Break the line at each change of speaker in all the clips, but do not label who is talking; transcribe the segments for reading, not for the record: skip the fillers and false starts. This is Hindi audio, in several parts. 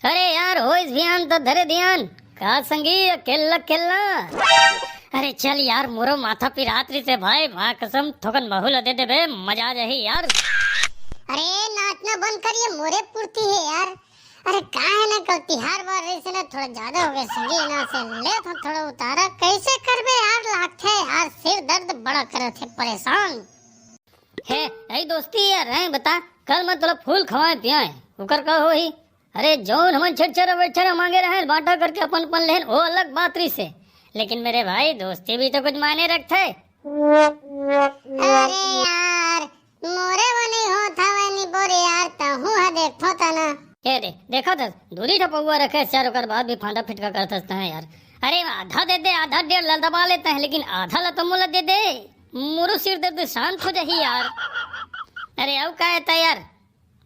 अरे यार होइस ध्यान तो धरे ध्यान का संगी अकेला अकेला। अरे चल यार मोरो माथा पिरात्री से भाई माँ कसम थोकन बहुल दे दे बे मजा आ जाही यार।
अरे नाचना बंद करिए मोरे पूर्ति है यार। अरे का है ना कल तिहार बार रही से ना थोड़ा ज्यादा हो गया संगी ना से ले तो थोड़ा उतारा कैसे करबे यार लाखे यार सिर दर्द बड़ा करे थे परेशान
है ऐ दोस्ती यार है बता कल मैं तोला फूल खवाए पियाए उकर का होही। अरे जौन हम छेड़छाड़ा वेड़छाड़ा मांगे रहे बांटा करके अपन अपन लेन वो अलग बात रही से, लेकिन मेरे भाई दोस्ती भी तो कुछ मायने रखते।
अरे यार मोरे बनी हो था वनी बोरे यार तहु है देखो ता ना
ये दे देखा था दूरी ठपौआ रखे चार ओकर बाद भी फांडा फिटका करता है यार। अरे आधा दे दे आधा डेढ़ ला दबा लेते हैं लेकिन आधा ला तो मुला दे दे मोरू सिर दर्द शांत हो जाही यार। अरे अब का है यार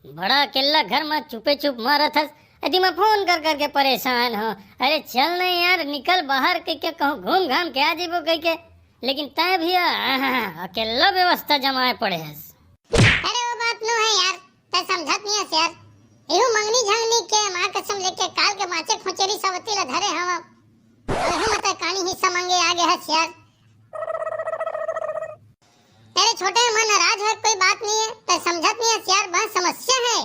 बड़ा अकेला घर में चुपे चुप मारा था यदि मैं फोन कर करके परेशान हो। अरे चल नहीं यार निकल बाहर के क्या कहूँ घूम घाम के आ जीवो कह के, लेकिन तय भी अकेला व्यवस्था जमाए पड़े है।
अरे वो बात नो है यार तय समझत नहीं है यार इहु मंगनी झंगनी के मां कसम लेके काल के माचे खोचेरी सवती ला धरे हवा ओहे मत कहानी हिस्सा मांगे आगे है यार। तेरे छोटे मन नाराज है कोई बात नहीं है तय समझत नहीं है यार बहुत समस्या है।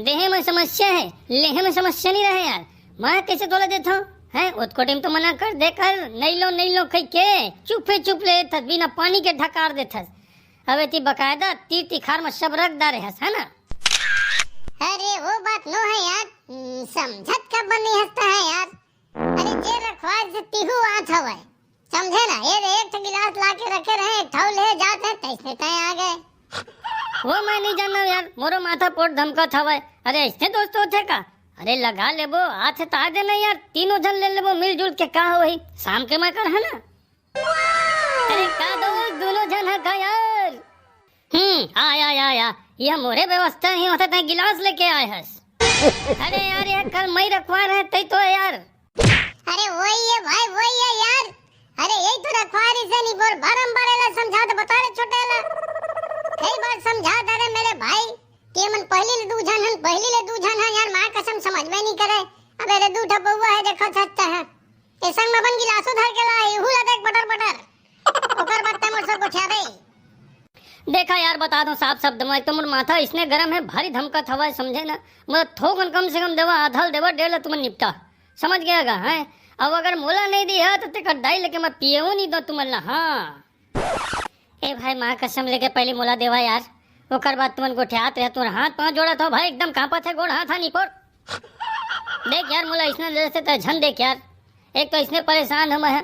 देह में समस्या है लेह में समस्या नहीं रहे यार। मैं कैसे तोला देता हूँ है उसको टाइम तो मना कर देकर नहीं लो कह के चुपे चुप ले था बिना पानी के ढकार देता। अब ती बकायदा तीर तिखार में सब रख डारे है ना।
अरे वो बात नो है यार समझत का बनी हंसता है यार। अरे जे रखवा से तिहु आत हवे समझे ना ये एक गिलास ला के रखे रहे ठौ ले जाते तैसे तय आ गए।
वो मैं नहीं जानना यार मोरो माथा पोट धमका था। अरे ऐसे दोस्तों थे का अरे लगा लेबो हाथ ता देना यार तीनों जन ले लेबो मिलजुल के का हो वही शाम के मैं कर है ना। अरे का दो दोनों जन है का यार। आया यह मोरे व्यवस्था ही होता था गिलास लेके आए है। अरे यार ये कल मैं रखवा रहे थे तो यार।
अरे वही है भाई वही है यार। अरे यही तो रखवारी से नहीं बोल बारंबार ला समझा तो बता रे छोटे ला कई बार समझा दे रे मेरे भाई कि मन पहली ले दू जन है यार मां कसम समझ में नहीं करे। अब रे दू ठपौआ है देखो सकता है ए संग में बन गिलासो धर के ला इहु ला देख बटर ओकर बात ते मोर सब को छाबे।
देखा यार बता दो साफ शब्द में तुम माथा इसने गरम है भारी धमका था समझे ना मतलब थोकन कम से कम देवा आधा देवा डेढ़ ला तुम निपटा समझ गया है। अब अगर मोला नहीं दी है तो तेका डाई लेके मैं पियो नहीं दो तुम ना। हाँ ए भाई माँ कसम लेके पहले मोला देवा यार ओकर बाद तुमन गोठियात रहे तुम हाथ पांव जोड़ा था भाई एकदम कांपा थे गोड़ हाथ नहीं पर देख यार मोला इसने ले से तो झन देख यार एक तो इसने परेशान हम है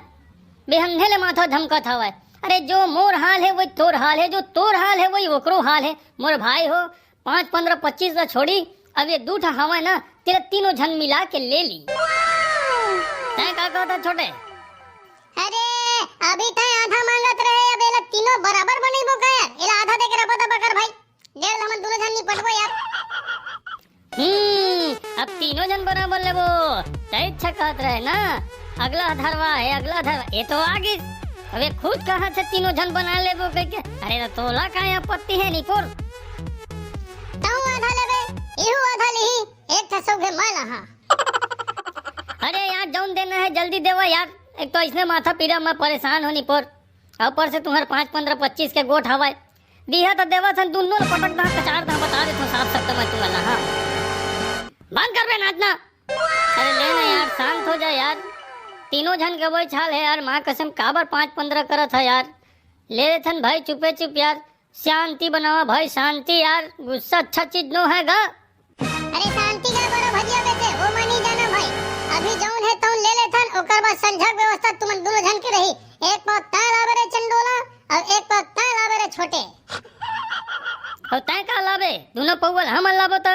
बेहंधे ले माथा धमका था। अरे जो मोर हाल है वही तोर हाल है जो तोर हाल है वही ओकरो हाल है। मोर भाई हो 5, 15, 25 ला छोड़ी अब ये दूठा हवा ना तेरा तीनों झन मिला के ले ली। तय का कहता छोटे।
अरे अभी तय आधा मांगत रहे अब एला तीनों बराबर बनेबो का यार एला आधा दे के रबा दबा कर भाई डेढ़ हमन दोनों जन नहीं पटबो यार।
अब तीनों जन बराबर लेबो तय अच्छा कहत रहे ना अगला धरवा है अगला धरवा ये तो आगे अबे खुद कहा थे तीनों जन बना लेबो कह के। अरे तोला का आपत्ति है निपुर
तू आधा लेबे इहु आधा लेही एक ठसो के माला। हां
अरे यार जौन देना है जल्दी देवा यार एक तो इसने माथा पीड़ा मैं परेशान होनी पर ऊपर से तुम्हारे 5, 15, 25 के गोठ हवाए दिया तो देवा सन दोनों पटक दा कचार दा बता दे तो साफ सकता मैं तुम्हारा। हाँ बंद कर बे नाचना। अरे लेना यार शांत हो जा यार तीनों जन के वही छाल है यार माँ कसम काबर 5, 15 करत है यार ले थन भाई चुपे चुप यार शांति बनावा भाई शांति यार गुस्सा अच्छा चीज नो है गा।
अरे शांति का बड़ा भजिया बेटे वो मैं नहीं जाना भाई अभी जौन है तौन ले थन ओकर बाद संझक व्यवस्था तुम दोनों जन के रही एक पाव ता लावे रे चंडोला और एक पाव ता लावे रे छोटे
और तय का लावे दोनों पौवल हम लाबो त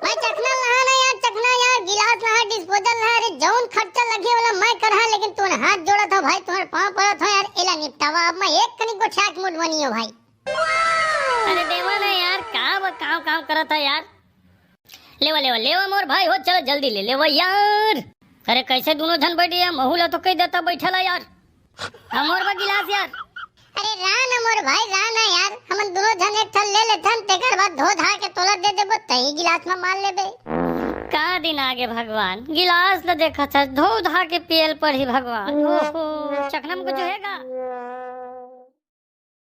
मैं चखना लहा ना यार चखना यार गिलास लहा डिस्पोजल लहा रे जौन खर्चा लगे वाला मैं करहा लेकिन तूने हाथ जोड़ा था भाई तुम्हारे पांव पड़ा था यार एला निपटावा अब मैं एक कनी को छाक मुड बनियो भाई।
अरे देवा ना यार काम करत है यार लेवा मोर भाई हो चलो जल्दी ले लेवा यार। अरे कैसे दोनों जन बैठे यार महुला तो कह देता बैठला यार मोर बा गिलास यार।
अरे राना मोर भाई राना यार, हमन दोनों जन एक थल ले लेथन, तेकर बाद धो धा के तोला दे देबो, तही गिलास में मार लेबे।
का दिन आगे भगवान, गिलास ल देखा था धो धा के पियल पर ही भगवान। ओहो चखना में कुछ होएगा।